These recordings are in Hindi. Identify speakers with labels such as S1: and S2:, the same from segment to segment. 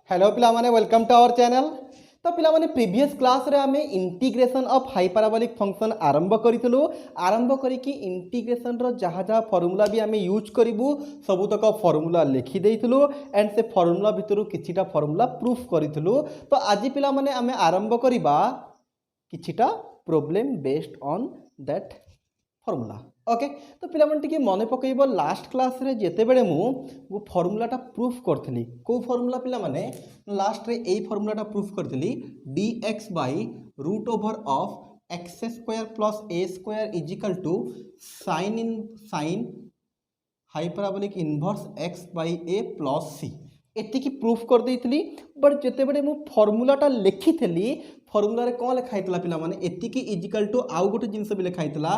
S1: हेलो पिला माने वेलकम टू आवर चैनल। तो पिला माने प्रीवियस क्लास रे आमे इंटीग्रेशन ऑफ हाइपरबोलिक फंक्शन आरंभ करितलु। आरंभ करिकी इंटीग्रेशन रो जहा जहा फार्मूला भी आमे यूज करिवु सबुतक फार्मूला लिखि देइतलु एंड से फार्मूला भितरु किछिटा फार्मूला प्रूफ करितलु। तो आज पिला माने आमे आरंभ करिबा किछिटा problem based on that formula. Okay तो पिला मन टिके मने पकेइबो लास्ट क्लास रे जेते बेले मु फार्मूलाटा प्रूफ करथली को फार्मूला पिला माने लास्ट रे एई फार्मूलाटा प्रूफ करथली dx by root over of x square plus a square is equal to sine hyperbolic inverse x by a plus c एतिकी प्रूफ कर देइतली। बट जेते बेले मु फार्मूलाटा लिखिथली फार्मूला रे कोन लिखाइतला पिला माने एतिकी इज इक्वल टू आउ गोटे जिंस भी लिखाइतला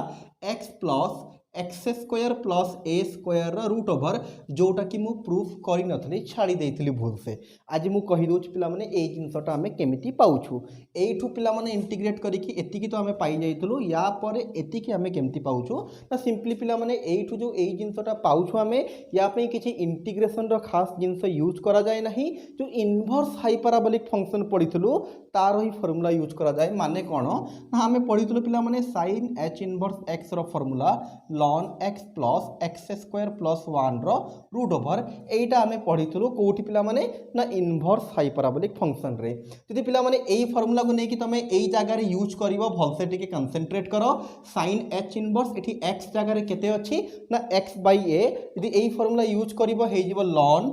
S1: x plus x square plus A square root over जोटा कि मु प्रूफ करि नथली छाड़ी देइतली भूल से। आज मु कहि दोछ पिला माने ए जिंसटा हमें केमिति पाउछु एठू पिला माने इंटीग्रेट करिकी एतिकी तो हमें पाई जाइतलु या परे एतिकी हमें केमिति पाउछु ना सिंपली पिला माने एठू जो ए जिंसटा पाउछु हमें या पे किछि इंटीग्रेशन रो खास जिंस यूज करा जाय नाही। जो इनवर्स हाइपरबोलिक फंक्शन पढितलु तार ही फार्मूला यूज करा जाय माने कोन ना हमें पढितलु पिला माने sin h इनवर्स x रो formula ln x plus x square plus 1 रो रूट ओवर एटा हमें पढितलु कोठी पिला माने ना इनवर्स हाइपरबोलिक फंक्शन रे। जदि पिला माने एई फार्मूला को नेकी तमे एई जगह रे यूज करिवो भलसे टिके कंसंट्रेट करो sin h इनवर्स एठी x जगह रे केते अछि ना x बाय a जदि एई फार्मूला यूज करिवो हे जिवो ln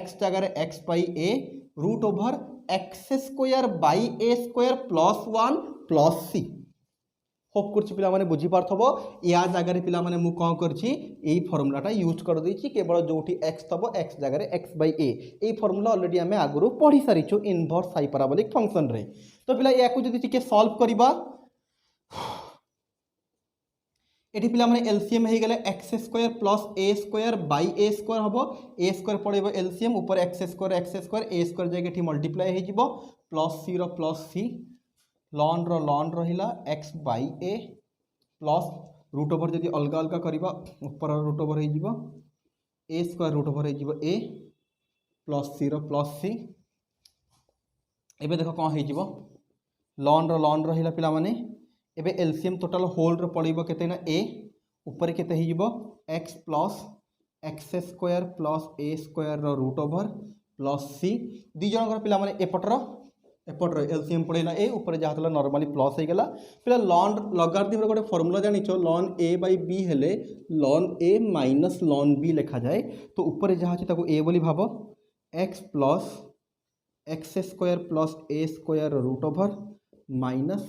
S1: x जगह रे x by a root over x square by a square plus 1 plus c। Hope करछि पिला माने बुझी पारथबो या जगह रे पिला माने मु कोन करछि एई फार्मूलाटा यूज कर देछि केवल जोठी x तबो x जगह रे x बाय a एई फार्मूला ऑलरेडी हमें आगुरो पढी सारिछु इनवर्स हाइपरबोलिक फंक्शन रे। तो पिला याकू जदि टिके सॉल्व करिबा एठी पिला माने एलसीएम हे गेले x square plus a square by a square हबो a स्क्वायर पड़ेबो एलसीएम ऊपर x स्क्वायर a स्क्वायर जाके एठी मल्टीप्लाई हे जिवो प्लस c रो प्लस c लॉन रहिला x by a plus root over जदि अलगा अलगा करिबा ऊपर रूट ओवर हे जिवो a स्क्वायर रूट ओवर हे जिवो a प्लस c रो प्लस c। एबे देखो कोन हे जिवो लॉन रहिला पिला माने एबे एलसीएम टोटल होल रो पड़िबो केते ना a ऊपर केते हे जिवो x plus x square plus a square रो रूट ओवर प्लस c दी जन कर पिला माने एपटर एलसीएम पड़ेला ए ऊपर जहाँ था नॉर्मली प्लस हो गला पिला लॉन लॉगरिथम रो गोटे फार्मूला जानिछ लॉन a बाय b हेले लॉन a माइनस लॉन b लिखा जाए। तो ऊपर जहाँ अछि ताको a बोली भाबो x plus x square plus a square root over minus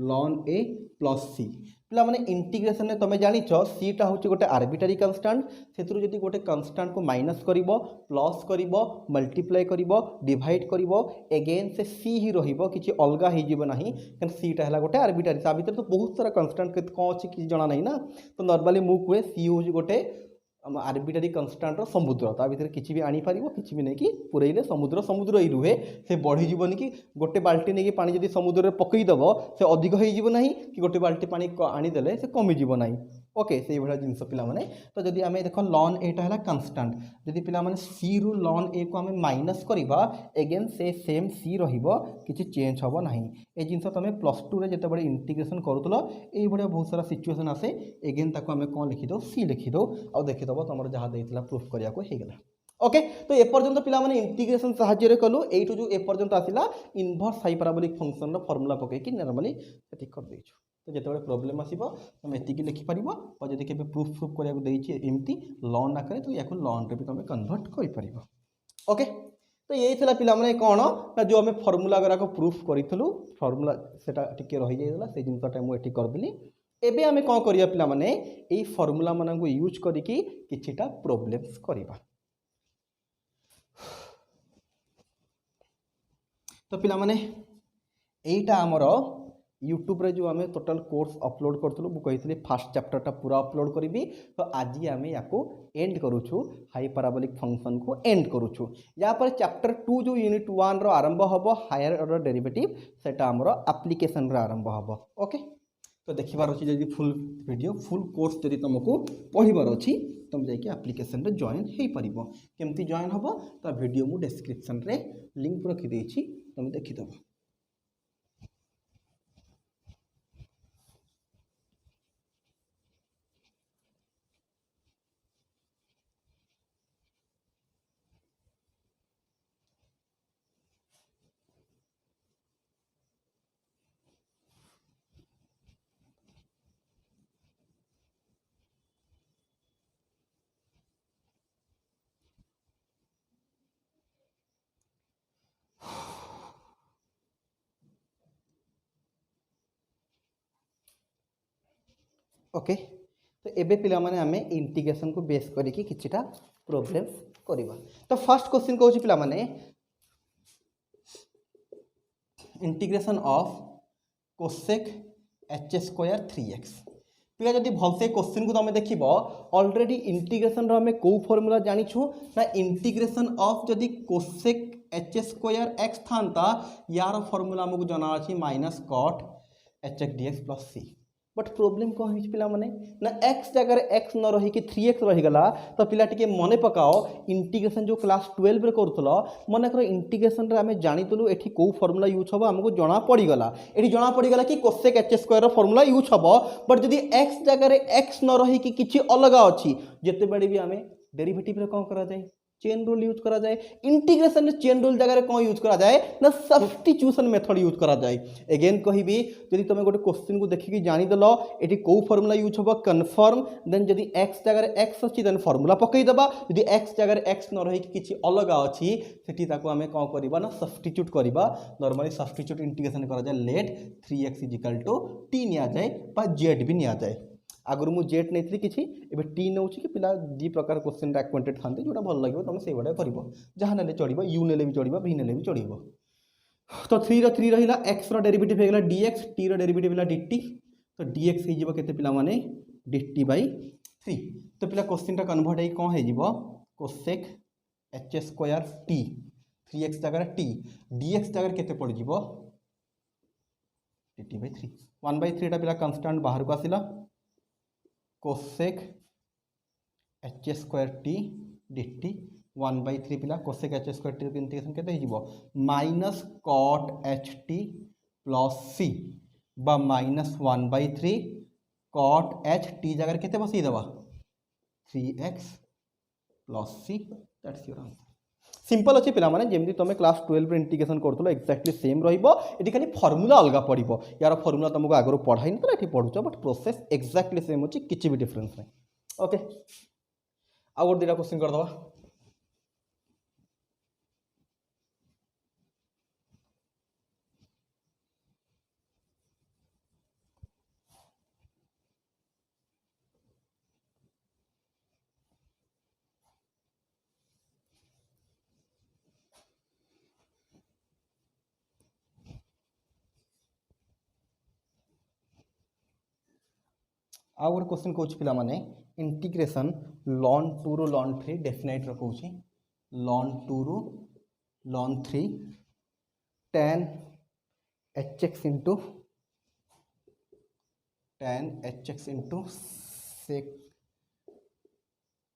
S1: लॉन a प्लस c। पिला माने इंटीग्रेशन में तमे जानिछ c टा होची गोटे आर्बिट्रारी कांस्टेंट सेतरु जदि गोटे कांस्टेंट को माइनस करिवो प्लस करिवो मल्टीप्लाई करिवो डिवाइड करिवो अगेन से c ही रहिवो किछि अलगा हे जिवो नाही कन c टा हला गोटे आर्बिट्रारी ता भीतर तो बहुत सारा कांस्टेंट के कोन अछि कि जाना नाही ना। तो नॉर्मली मु कुए c होची गोटे आर्बिट्रारी कांस्टेंट रो समुद्र ता भीतर किछि भी आनी पारिवो किछि भी नै कि पुरैले समुद्र ही रुहे से बढ़ी जीवनी कि गोटे बाल्टी नहीं कि पानी जदि समुद्र रे पकई दबो से अधिक हो जीव नाही कि गोटे बाल्टी पानी आनी देले से कमी जीव नाही। ओके से भला जिंस पिला माने तो जदि आमे देखो लॉन एटा हला कांस्टेंट जदि पिला माने c रु लॉन a को आमे माइनस करिबा अगेन से सेम c रहिबो किछि चेंज हबो नाही। ए जिंस तमे प्लस 2 रे जते बडे इंटीग्रेशन करूतलो एई बडे बहुत सारा सिचुएशन आसे अगेन ताको आमे कोन लिखि दो c लिखि दो आ देखि दबो तमर जहा देइतला प्रूफ करिया को हे गेला। ओके तो ए पर्यंत पिला माने इंटीग्रेशन सहाय्य रे कलु एठु जो ए पर्यंत आसिला इनवर्स हाइपरबोलिक फंक्शन रो फार्मूला पके कि नॉर्मली ठीक कर देइछु। तो जेते बडे प्रॉब्लम आसीबो तुम एतिकी लिखि परिबो और जदि केबे प्रूफ करिया को देइछि एम्ति लॉन ना करे तो याको लॉन रे भी तुम कन्वर्ट करि परिबो। ओके तो यही थिला पिला माने कोन ना जो हमें फार्मूला गरा को प्रूफ करिथलु फार्मूला सेटा टिके रहि जाइला से जिंसटा मु एठी कर देली। एबे हमें कोन करिया पिला माने एई फार्मूला माना को यूज करिकि किछिटा प्रॉब्लम्स करिबा। तो पिला माने एटा हमर यूट्यूब रे जो आमे टोटल कोर्स अपलोड करथलु मु कहितली फर्स्ट चैप्टर टा पूरा अपलोड करिवि। तो आज आमे याको एंड करूछु हाइपरबोलिक फंक्शन को एंड करूछु या पर चैप्टर 2 जो यूनिट 1 रो आरंभ हबो हायर ऑर्डर डेरिवेटिव सेटा हमरो एप्लीकेशन रे आरंभ हबो। ओके तो देखिबार अच्छी जदि फुल वीडियो फुल कोर्स जदि तुमको पढ़िबार अच्छी तुम जाइए आप्लिकेसन रे जॉइन हो पार केमती जॉइन हम तो वीडियो मु डिस्क्रिप्शन रे लिंक रखिदे तुम देखिदेव। ओके तो एबे पिला माने आमे इंटीग्रेशन को बेस करिकी किछिटा प्रॉब्लम्स करिबा। तो फर्स्ट क्वेश्चन कहूची पिला माने integration of cosec h square 3x। पिला जदि भलसे क्वेश्चन को तुम देखिबो ऑलरेडी इंटीग्रेशन रो हमें को फार्मूला जानिछु ना इंटीग्रेशन ऑफ जदि कोसेक एच स्क्वायर x थांता यार फार्मूला हमको जाना अछि minus cot hx dx plus c। But problem कौन है पिला माने ना x जगह x न रही कि 3x रहीगला तो पिला टिके मने पकाओ इंटीग्रेशन जो क्लास 12 रे करथलो मने कर इंटीग्रेशन रे हमें जानितलु एठी को फार्मूला यूज हबो हमको जना पड़ीगला एठी जना पड़ीगला कि cosec h square rho formula use हबो। बट जदि x जगह x न रही कि किछि अलग अछि जेते बडे भी हमें डेरिवेटिव रे कोन करा जाय चेन रूल यूज करा जाए। इंटीग्रेशन में चेन रूल जगह कौन यूज करा जाए ना सब्स्टिट्यूशन मेथड यूज करा जाए। अगेन कहबी जदि तुम गोटे क्वेश्चन को देखिकी जानिदेल ये कौ फॉर्मूला यूज हम कन्फर्म देन जदि एक्स जगह एक्स अच्छी देन फॉर्मूला पकईदेवा जदि एक्स जगह एक्स न रही किसी अलग अच्छी से आम कौन करवा ना सब्स्टिट्यूट करवा। नॉर्मली सब्स्टिट्यूट इंटीग्रेशन करा जाए late 3x is equal to T नि जाए बा जेड भी नि जाए। आगुरी मुझे जेट नहीं थी किसी एबे टी नौ कि पिला दी प्रकार क्वेश्चन एक्वेंटेड था जोटा भल लगे तुम से भाया कर जहाँ ने चढ़ो यू ने भी चढ़ो भी ने भी चढ़ो। तो 3 रो 3 रहा एक्स डेरिवेटिव होगा dx टी रो डेरिवेटिव है dt तो dx हो पिला माने dt बाई 3। तो पिला क्वेश्चन टा कन्वर्ट हो कौन हो cosec h square T 3x जगह टी dx जगह केते पड़ जिवो dt बाई 3 1/3 पिला कांस्टेंट बाहर को आसिला cosec h square t dt 1/3 पिला cosec h square t integration केते हिजिवो minus cot h t plus c बा माइनस 1/3 कॉट एच टी जगह केते बसई देवा 3x plus c that's your answer. Simple अच्छी पिला माने जेमती तुम क्लास 12 इंटीग्रेशन करथलो एक्जाक्टली सेम रहिबो एटी खाली फार्मूला अलग पड़िबो यार फार्मूला तुमको आगरो पढ़ाई न एटी पढुचो बट प्रोसेस एक्जाक्टली सेम अछि किछि भी डिफरेंस नै। ओके आ और दिरा क्वेश्चन कर दवा। आउ गोटे क्वेश्चन कौन पिला माने इंटीग्रेशन लॉन 2 रो लॉन 3 डेफिनाइट रो कौन लॉन 2 रो लॉन 3 tan hx into sec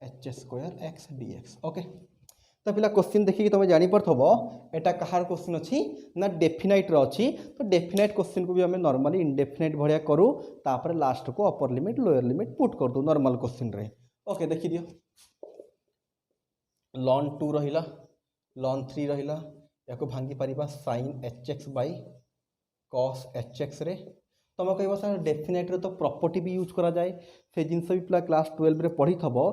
S1: h square x dx। Okay तो पिला क्वेश्चन देखिए तुम जानी पड़थबो एटा कहार क्वेश्चन अच्छी ना डेफिनाइट रो अच्छी तो डेफिनाइट क्वेश्चन को भी हमें नॉर्मली इनडेफिनाइट भरिया करूँ तापर लास्ट को अपर लिमिट लोअर लिमिट पुट कर दो नॉर्मल क्वेश्चन रे। ओके देखि दियो लॉन 2 रहिला लॉन 3 रहिला याको भांगी परिबा sin hx by cos hx रे तुम कह सर डेफिनेट रे तो प्रॉपर्टी भी यूज करा जाए से जिनस भी पिला क्लास 12 रे पढ़ी थबो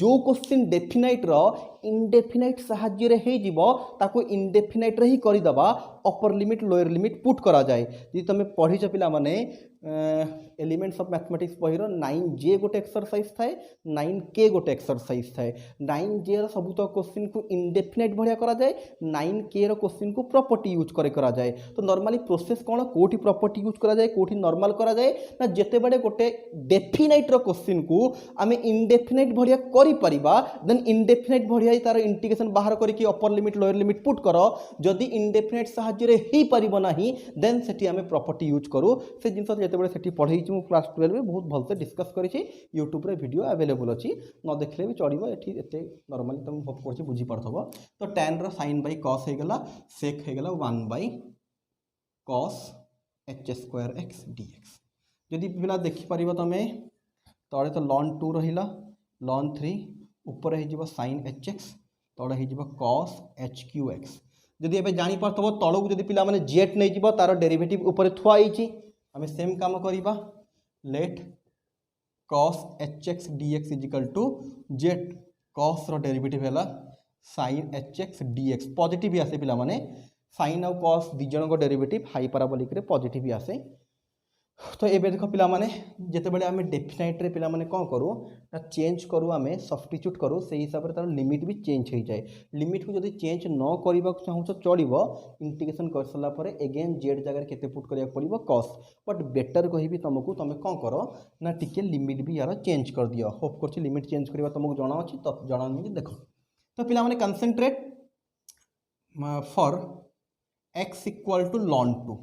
S1: जो क्वेश्चन डेफिनाइट रो इनडेफिनाइट साहाଯ୍य रे हे जीवो ताको इनडेफिनाइट रे ही करि दबा अपर लिमिट लोअर लिमिट पुट करा जाए। जी तुम पढ़ी छ पिला माने एलिमेंट्स ऑफ मैथमेटिक्स बहिरो 9J गोटे एक्सरसाइज थाए 9K गोटे एक्सरसाइज थाए 9J रो सब तो क्वेश्चन को इनडेफिनाइट भरिया करा जाए 9K रो क्वेश्चन को प्रॉपर्टी यूज करे करा जाए। तो नॉर्मली प्रोसेस कोन कोठी प्रॉपर्टी यूज करा जाए कोठी नॉर्मल करा जाए ना जेते बडे गोटे डेफिनाइट रो क्वेश्चन को आमे इनडेफिनाइट भरिया करि परिबा देन इनडेफिनाइट भरिया तार इंटीग्रेशन बाहर करिकि upper limit lower limit put करो जदि इनडेफिनाइट साहाय्य हो पारिबो नाही देन सेठी आमे प्रॉपर्टी यूज करू से जिनस जेतेबेले सेठी पढ़ाई मु क्लास 12 में बहुत भलसे डिस्कस करिछि यूट्यूब रे वीडियो अवेलेबल अछि न देखले भी चढ़िबो एठी एते नॉर्मली तुम होप करछि बुझी पड़थबो तो tan रो sin बाय cos हे गेला sec हे गेला 1 by cos h square x dx जदि पिला देखि परिबो तमे तळे तो ln 2 रहिला ln 3 ऊपर हे जिवो sin hx तळे हे जिवो cos h q x जदि एबे जानि परतबो तळକୁ जदि पिला माने z नै जिवो तार डेरिवेटिव ऊपर थुआ आइछि आमे सेम काम करिबा let cos hx dx is equal to z cos रो डेरिवेटिव हैला sin hx dx पॉजिटिव भी आसे पिला माने sin और cos दि जण को डेरिवेटिव हाइपरबोलिक रे पॉजिटिव भी आसे तो ये देख पिला माने जितेबाला आम डेफिनाइट रे पिला माने कौन करूँ ना चेंज करूँ आम सब्स्टिट्यूट करूँ से हिसाब से तार लिमिट भी चेंज हो जाए लिमिट को जब चेंज न करने चाहूँ चलो इंटीग्रेशन कर सारापर एगेन जेड जगह केते पुट करा पड़ो कस बट बेटर कहि तुमको तुम कौन कर ना टिके लिमिट भी यार चेंज कर दियो होप कर लिमिट चेंज करवा तुमको जना अच्छी तो जना नहीं देख तो पिला माने concentrate for x equal to ln 2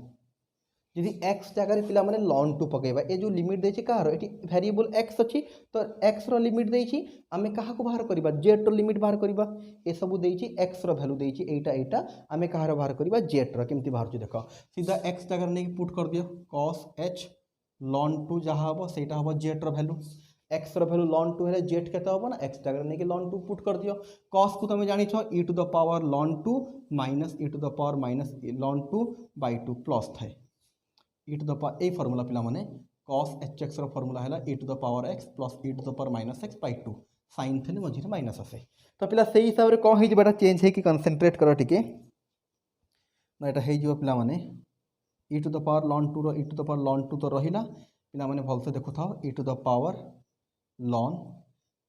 S1: यदि x जगह पिला माने ln 2 पकेबा ए जो लिमिट देछि कहार एटी वेरिएबल x अछि तो x रो लिमिट देछि आमे कहा को बाहर करबा z रो लिमिट बाहर करबा ए सब देछि x रो वैल्यू देछि एटा आमे कहार बाहर करबा z रो केमति बाहर छु देखो सीधा x जगह नै पुट कर दियो cos h ln 2 जहा हबो सेटा हबो z रो वैल्यू x रो वैल्यू ln 2 हेले z केता हबो ना x जगह नै ln 2 पुट कर दियो cos को तुम जानि छ e to the power ln 2 minus e to the power minus ln 2 by 2 plus थाए e टू द पावर ए फॉर्मूला पिला माने cos hx रो फॉर्मूला हैला e to the power x plus e to the power minus x by 2 sin थले मझी रे माइनस आसे तो पिला सेही हिसाब रे कोन हे जेबा चेंज हे कि कंसंट्रेट करो टिके ना एटा हे जिवो पिला माने e to the power ln 2 रो e to the power ln 2 तो रहिला पिला माने भल से देखु थाओ e to the power ln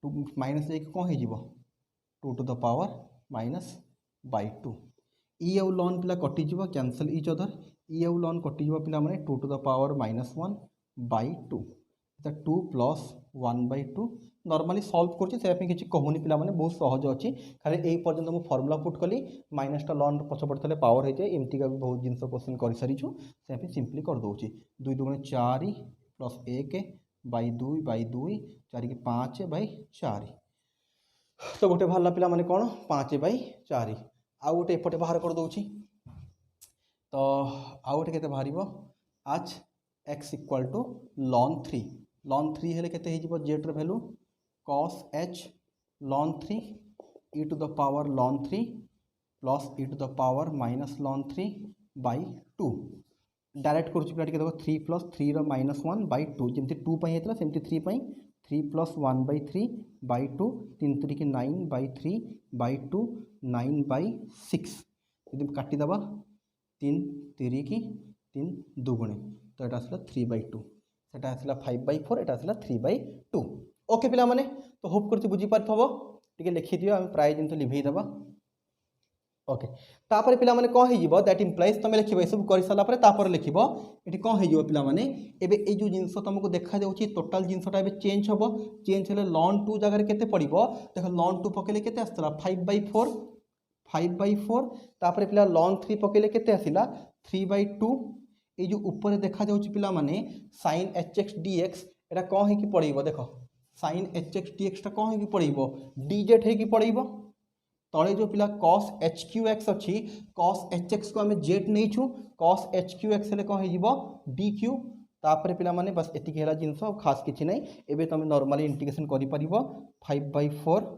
S1: 2 minus एक कोन हे जिवो 2 to the power minus by 2 e और ln पिला कटि जिवो कैंसिल ईच अदर e और ln कटि जिवो पिला माने 2 to the power minus 1 by 2 तो 2 प्लस 1 बाय 2 नॉर्मली सॉल्व करछि से आपे किछि कहूनी पिला माने बहुत सहज अछि खाली एई पर्यंत मु फार्मूला पुट कली माइनस टा ln पछ पड़तले पावर हे जाय एमती का भी बहुत जिंस क्वेश्चन कर सारी छु से आपे सिंपली कर दोछि 2 2 4 प्लस 1 बाय 2 4 के 5 बाय 4 तो गोटे भाला पिला माने कोन 5 बाय 4 आ गोटे एपटे बाहर कर दोछि तो आउ गोटे केते बाहरिबो आज x इक्वल टू ln 3 हेले केते हे जिवो z रो value cos h ln 3 e to the power ln 3 plus e to the power minus ln 3 by 2 direct करूछि पिला टिके देखो 3 प्लस 3 रो माइनस 1 बाय 2 जेमति 2 पई हेतला सेमति 3 पई 3 प्लस 1 बाय 3 बाय 2 3 3 के 9 बाय 3 बाय 2 9 बाय 6 यदि काटि दबा 3 3 की 3 दुगुणे तो एटा आसला 3 बाय 2 सेटा आसला 5 बाय 4 एटा आसला 3 बाय 2 ओके पिला माने तो होप करछि बुझी पारथबो टिके लिखि दियो हम प्राय जिन तो लिभेई दबा ओके तापर पिला माने कोन हे जिवो दैट इंप्लाइज तमे लिखिबो सब करि साला पर तापर लिखिबो एठी कोन हे जिवो पिला माने एबे ए जो जिंस तुमको देखा जाउछि टोटल जिंसटा एबे चेंज हबो चेंज हेले ln 2 जगह केते पड़िबो देखो ln 2 पकेले केते आस्तला 5 बाय 4 तापर पिला ln 3 पकेले केते आसिला 3 बाय 2 ए जो ऊपर देखा जाउछि पिला माने sin hx dx एटा कोन हे कि पड़िबो देखो sin hx dx टा कोन हे कि पड़िबो dz हे कि पड़िबो तळे जो पिला cos hqx अछि cos hx को हमें z नै छु cos hqx हेले कोन हे जिवो dq तापर पिला माने बस एति केला जिंस खास किछि नै एबे तुम नॉर्मली इंटीग्रेशन करि परिबो 5 बाय 4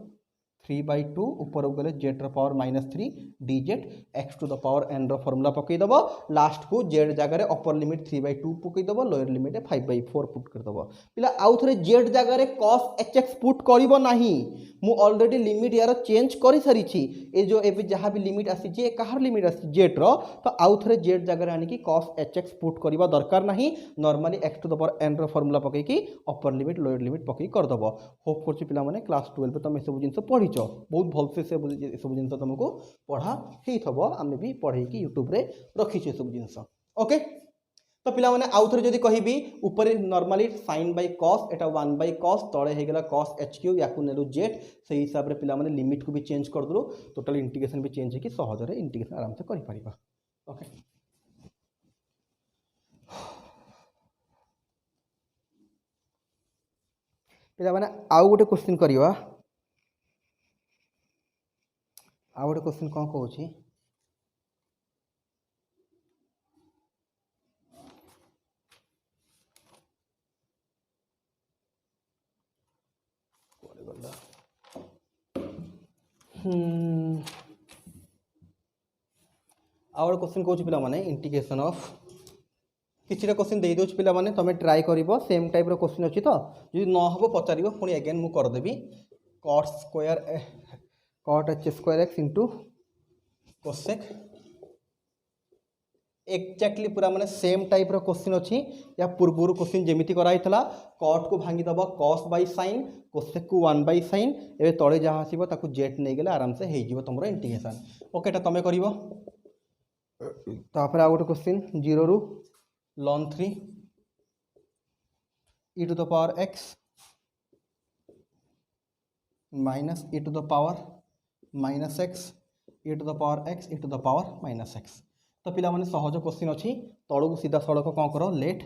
S1: 3 बाय 2 ऊपर गले z रो power minus 3 dz x to the power n रो फार्मूला पकई दबो लास्ट को z जगह रे अपर लिमिट 3 बाय 2 पकई दबो लोअर लिमिट 5 बाय 4 पुट कर दबो पिला आउ थरे z जगह रे cos hx पुट करिवो नाही मु ऑलरेडी लिमिट यार चेंज करि सारी छी ए जो एबे जहा भी लिमिट आसी जे कहार लिमिट आसी z रो तो आउ थरे z जगह रे आनी कि cos hx पुट करिवा दरकार नाही normally x to the power n रो फार्मूला पकई कि अपर लिमिट लोअर लिमिट पकई कर दबो होप करछि पिला माने क्लास 12 पे तुम सब जिंस पढी बहुत भलसे से सब जिन तुमको पढ़ा ही थबो आमे भी पढ़े कि यूट्यूब रे रखी छे सब जिंस ओके तो पिला माने आउ थरे जदी कहिबी ऊपर normally sin by cos Etah 1 by cos तळे हे गेला cos hq याकु नेलु z से हिसाब रे पिला माने लिमिट को भी चेंज कर दलो टोटल इंटीग्रेशन भी चेंज है कि सहज रे इंटीग्रेशन आराम से करि परिबा ओके पे आउ गोटे क्वेश्चन करवा आउ गोटे क्वेश्चन कौन कहूँ आउ गोटे क्वेश्चन कहूँ पे इंटीग्रेशन ऑफ किसी क्वेश्चन दे दूँ पे तुम ट्राए कर सेम टाइप क्वेश्चन अच्छी तो जी न हम पचार पुणी अगेन मुझे करदेवी cot square cot h square x into cosec exactly पूरा माने सेम टाइप क्वेश्चन अच्छी या पूर्व क्वेश्चन जमी कराई कॉट को भांगीदब कॉस बाय साइन कोसेक को 1 बाय साइन एवं तले जहाँ आसो ताकू जेट नहीं गले आराम से हो तुम इंटीग्रेशन ओके तुम कर आउ गोटे क्वेश्चन 0 रू ln 3 e to the power x minus e to the power minus x e to the power x e to the power minus x तो पिला माने सहज क्वेश्चन अच्छी तलू को सीधा सड़क कौन कर late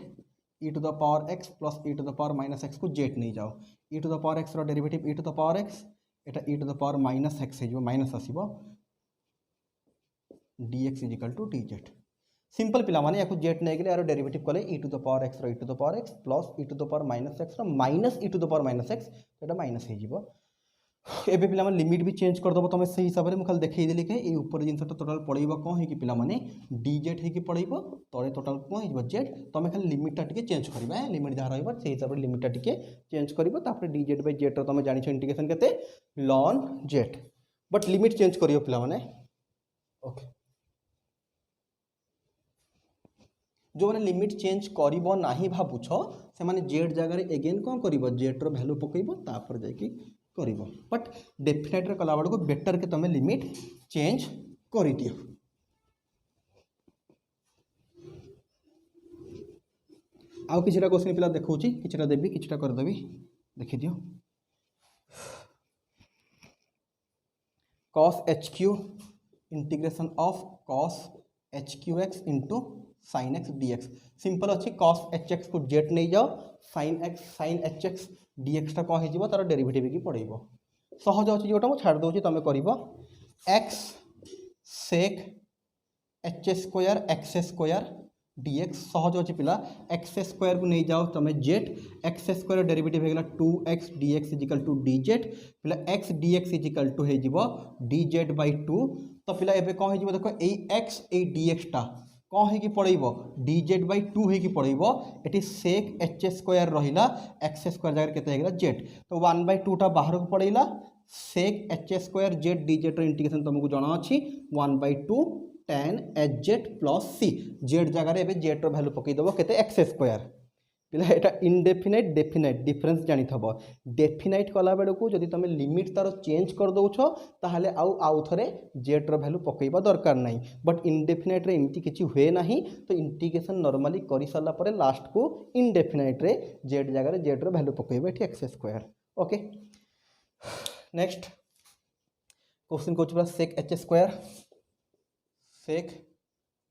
S1: e to the power x plus e to the power minus x को जेट नहीं जाओ e to the power x रो derivative e to the power x Etah e to the power minus x है जो माइनस आसीबो dx is equal to dz simple पिला माने या जेट नहीं गले यार डेरिवेटिव कले e to the power x रो e to the power x plus e to the power minus x रो minus e to the power minus x एटा माइनस हे जीवो एबे पिला माने लिमिट भी चेंज कर दबो तमे सही हिसाब रे म खाली देखै देली के ए ऊपर जिनसटा टोटल पड़ैबो कोन हे कि पिला माने dz हे कि पड़ैबो तळे टोटल कोन हे z तमे खाली लिमिट टा टिके चेंज करबा है लिमिट जहा रहबो सही हिसाब रे लिमिट टा टिके चेंज करबो तापर dz बाय z रो तमे जानि छ इंटीग्रेशन केते ln z but limit change करियो पिला माने ओके जो मैंने लिमिट चेंज करिबो नाही भाबुछ से माने जेड जगह एगेन कौन करिबो जेड रो वैल्यू पकइबो तापर जाकी करिबो बट डेफिनेट रे कला बड़ को बेटर के तमे लिमिट चेंज करि दियो आउ किछटा क्वेश्चन पिला देखौची किछटा देबी किछटा कर देबी देखि दियो cos hq integration of cos hqx into sin x dx simple अच्छी cos hx को जेट नहीं जाओ sin hx dx टा कौन हो तार डेरिवेटिव की पड़ेबो सहज अच्छी जोटा मुझे छाड़ दूसरी तुम कर x sec h square x square dx सहज अच्छी पिला x स्क्वायर को नहीं जाओ तुम जेट x स्क्वायर डेरिवेटिव होगा 2x dx is equal to dz पिला x dx इजिकल टू हो dz बाय 2 तो पिला एबे कौन हो देखो ए x ए dx टा कौन है कि पड़ेबो dz बाय 2 है कि पड़ेबो एटी sec h स्क्वायर रहिला x स्क्वायर जगह केते हेगला z तो 1 बाय 2 टा बाहर को पड़ेला sec h square z dz रो इंटीग्रेशन तुमको जाना अछि 1 by 2 tan hz plus c z जगह एबे z रो वैल्यू पकई दबो केते x स्क्वायर पिला एटा इनडेफिनाइट डेफिनाइट डिफरेंस जानी थबो डेफिनाइट कला बेड़ को जदि तुम लिमिट तार चेंज कर दउछ ताहले आउ थरे जेड रो वैल्यू पकईबा दरकार नहीं बट इनडेफिनाइट रे इमती किछि हुए नहीं तो इंटीग्रेशन नॉर्मली करि साला परे लास्ट को इनडेफिनाइट रे जेड जगह रे जेड रो वैल्यू पकईबा एठी x square okay next question को छला sec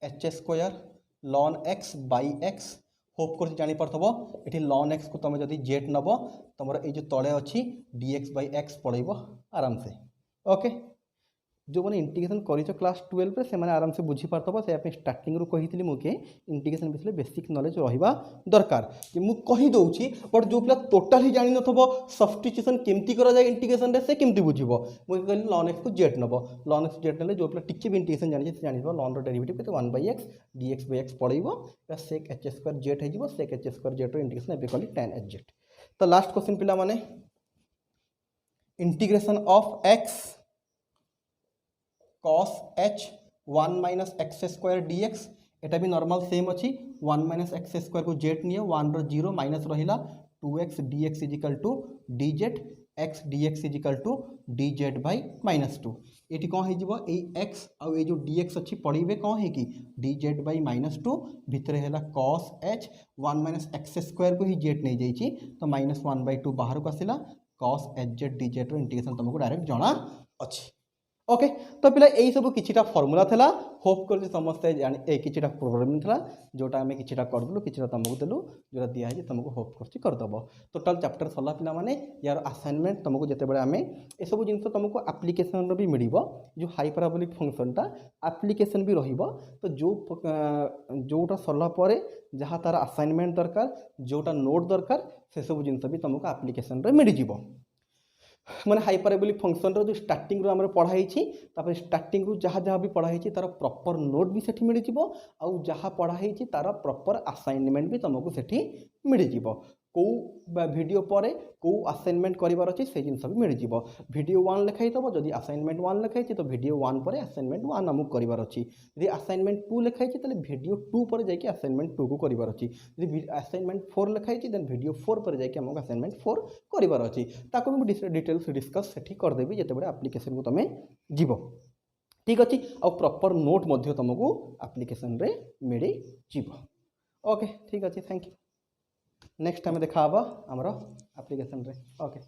S1: h square ln x by x hope कर जानी पारथबो एठी ln x को तुम जदि जेट नब तुम ये जो तले अच्छी dx बाय x पड़ेबो आराम से ओके जो मैंने इंटीग्रेशन कर क्लास 12 से मैंने आराम से बुझी पारथबो से स्टार्टिंग रू कही मुझे इंटीग्रेशन विषय बेसिक नॉलेज रहिबा दरकार कि मु कहि दउची बट जो पिला टोटली जानि नथबो सब्स्टिट्यूशन केमती करा जाय इंटीग्रेशन रे से केमती बुझिबो मु कहली ln x को जेट नब ln x जेट नले जो पिला टिके भी इंटीग्रेशन जानि से जानिबो ln रो डेरिवेटिव केते 1 by x dx by x पड़ेबो sec h स्क्वायर जेट हे जिवो sec h स्क्वायर जेट रो इंटीग्रेशन एबे कहली tan h जेट तो लास्ट क्वेश्चन पिला माने integration of x cos h 1 minus x square dx एटा भी नॉर्मल सेम अच्छी 1 माइनस x स्क्वायर को जेट नियो 1 रो 0 माइनस रहिला 2x dx is equal to dz x dx is equal to dz by -2 eighty कौन हो ए x आ जो dx अच्छी पड़े कौन है कि dz बाय -2 भितर है cos h 1 minus x square को ही जेट नहीं जाइए तो -1/2 बाहर को आसला cos h z dz रो इंटीग्रेशन तुमको डायरेक्ट जना अच्छी ओके तो पिला यही सब किछिटा फॉर्मूला थिला होप कर समस्ते जानी किछिटा प्रोग्रामिंग थिला जोटा आम किछिटा करदेलु किछिटा तुमको देलु जोटा दिया है तुमको होप कर करदेव टोटाल चैप्टर सरला पिला माने यार असाइनमेंट तुमको जिते बड़े आम ए सब जिन तुमको एप्लिकेशन भी मिल जो हाइपराबोलिक फंक्शनटा एप्लिकेशन भी रहिबो तो जोटा सरला पर जहाँ तार असाइनमेंट दरकार जोटा नोट दरकार से सब जिन भी तुमको एप्लिकेशन रे मिल जिवो माने हाइपरबोलिक फंक्शन रो जो स्टार्टिंग रो हमरे पढ़ाई छी तापर स्टार्टिंग रू जहाँ जहाँ भी पढ़ाई छी तार प्रॉपर नोट भी सेठी मिल जिवो आउ जहाँ पढ़ाई छी तार प्रॉपर असाइनमेंट भी तुमको सेठी मिल जिवो को वीडियो पर को असाइनमेंट करिवार अछि से जिन सब मिल जिवो वीडियो 1 लिखाई तबो जदि असाइनमेंट 1 लिखाई छी तो वीडियो 1 पर असाइनमेंट 1 हमको करिवार अछि यदि असाइनमेंट 2 लिखाई छी तले वीडियो 2 पर जाके असाइनमेंट 2 को करिवार अछि यदि असाइनमेंट 4 लिखाई छी देन वीडियो 4 पर जाके हमको असाइनमेंट 4 करिवार अछि ताको हम डिटेल्स डिस्कस सेठी कर देबी जते बडे एप्लिकेशन को तमे जीवो ठीक अछि आ प्रॉपर नोट मध्ये तुमको एप्लिकेशन रे मिली जीवो ओके ठीक अछि थैंक यू नेक्स्ट टाइम देखा आमर एप्लिकेशन रे ओके।